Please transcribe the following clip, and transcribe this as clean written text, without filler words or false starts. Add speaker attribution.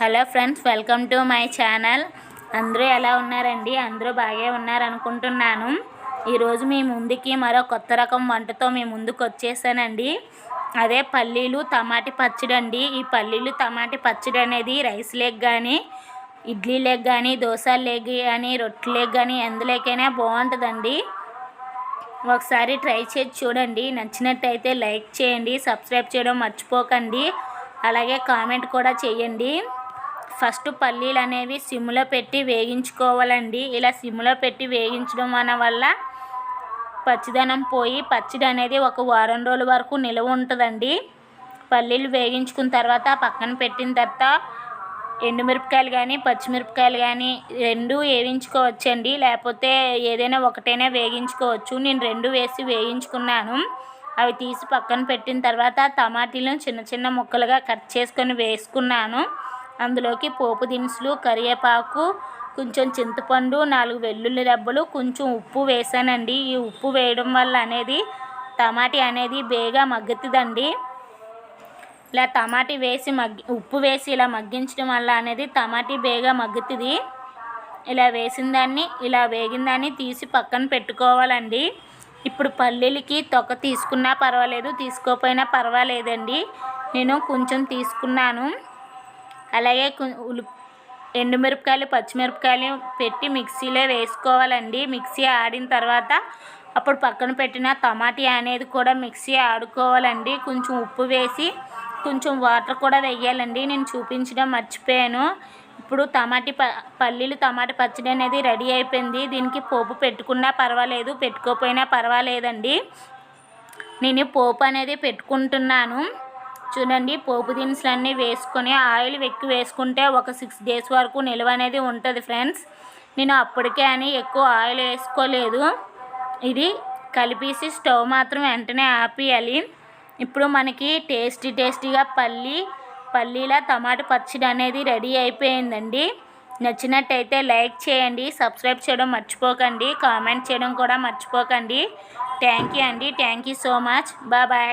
Speaker 1: Hello friends, welcome to my channel. అందరూ ఎలా ఉన్నారండి? అందరూ బాగా ఉన్నారనుకుంటున్నాను. ఈరోజు మీ ముందుకి మరో కొత్త రకం వంటతో మీ ముందుకు వచ్చేసానండి. అదే పల్లీలు టమాటీ పచ్చడి అండి. ఈ పల్లీలు టమాటీ పచ్చడి అనేది రైస్ లేక్ కానీ, ఇడ్లీ లేక్ కానీ, దోశ లేక్ కానీ, రొట్టె లేక్ కానీ ఎందులోకైనా బాగుంటుందండి. ఒకసారి ట్రై చేసి చూడండి. నచ్చినట్టయితే లైక్ చేయండి, సబ్స్క్రైబ్ చేయడం మర్చిపోకండి. అలాగే కామెంట్ కూడా చేయండి. ఫస్ట్ పల్లీలు అనేవి సిమ్లో పెట్టి వేగించుకోవాలండి. ఇలా సిమ్లో పెట్టి వేగించడం వల్ల పచ్చిదనం పోయి పచ్చడి అనేది ఒక వారం రోజుల వరకు నిల్వ ఉంటుందండి. పల్లీలు వేగించుకున్న తర్వాత పక్కన పెట్టిన తర్వాత ఎండుమిరపకాయలు కానీ, పచ్చిమిరపకాయలు కానీ రెండు వేయించుకోవచ్చండి. లేకపోతే ఏదైనా ఒకటైనా వేగించుకోవచ్చు. నేను రెండు వేసి వేయించుకున్నాను. అవి తీసి పక్కన పెట్టిన తర్వాత టమాటీలను చిన్న చిన్న ముక్కలుగా కట్ చేసుకొని వేసుకున్నాను. అందులోకి పోపు దినుసులు, కరివేపాకు, కొంచెం చింతపండు, 4 వెల్లుల్లి రెబ్బలు, కొంచెం ఉప్పు వేసానండి. ఈ ఉప్పు వేయడం వల్ల అనేది టమాటీ అనేది బేగా మగ్గుతుందండి. ఇలా టమాటీ వేసి ఉప్పు వేసి ఇలా మగ్గించడం వల్ల అనేది టమాటీ బేగా మగ్గుతుంది. ఇలా వేగిన దాన్ని తీసి పక్కన పెట్టుకోవాలండి. ఇప్పుడు పల్లీలకి తొక్క తీసుకున్నా పర్వాలేదు, తీసుకోకపోయినా పర్వాలేదండి. నేను కొంచెం తీసుకున్నాను. అలాగే ఎండుమిరపకాయలు, పచ్చిమిరపకాయలు పెట్టి మిక్సీలో వేసుకోవాలండి. మిక్సీ ఆడిన తర్వాత అప్పుడు పక్కన పెట్టిన టమాటీ అనేది కూడా మిక్సీ ఆడుకోవాలండి. కొంచెం ఉప్పు వేసి కొంచెం వాటర్ కూడా వేయాలండి. నేను చూపించడం మర్చిపోయాను. ఇప్పుడు పల్లీలు టమాటా పచ్చడి అనేది రెడీ అయిపోయింది. దీనికి పోపు పెట్టుకున్నా పర్వాలేదు, పెట్టుకోకపోయినా పర్వాలేదండి. నేను పోపు అనేది పెట్టుకుంటున్నాను. చూడండి, పోపు దినుసులన్నీ వేసుకొని ఆయిల్ ఎక్కువ వేసుకుంటే ఒక 6 days వరకు నిల్వ అనేది ఉంటుంది ఫ్రెండ్స్. నేను అప్పటికే అని ఎక్కువ ఆయిల్ వేసుకోలేదు. ఇది కలిపేసి స్టవ్ మాత్రం వెంటనే ఆపేయాలి. ఇప్పుడు మనకి టేస్టీగా పల్లీల టమాటా పచ్చడి అనేది రెడీ అయిపోయిందండి. నచ్చినట్టయితే లైక్ చేయండి, సబ్స్క్రైబ్ చేయడం మర్చిపోకండి, కామెంట్ చేయడం కూడా మర్చిపోకండి. థ్యాంక్ యూ అండి. Thank you so much. Bye.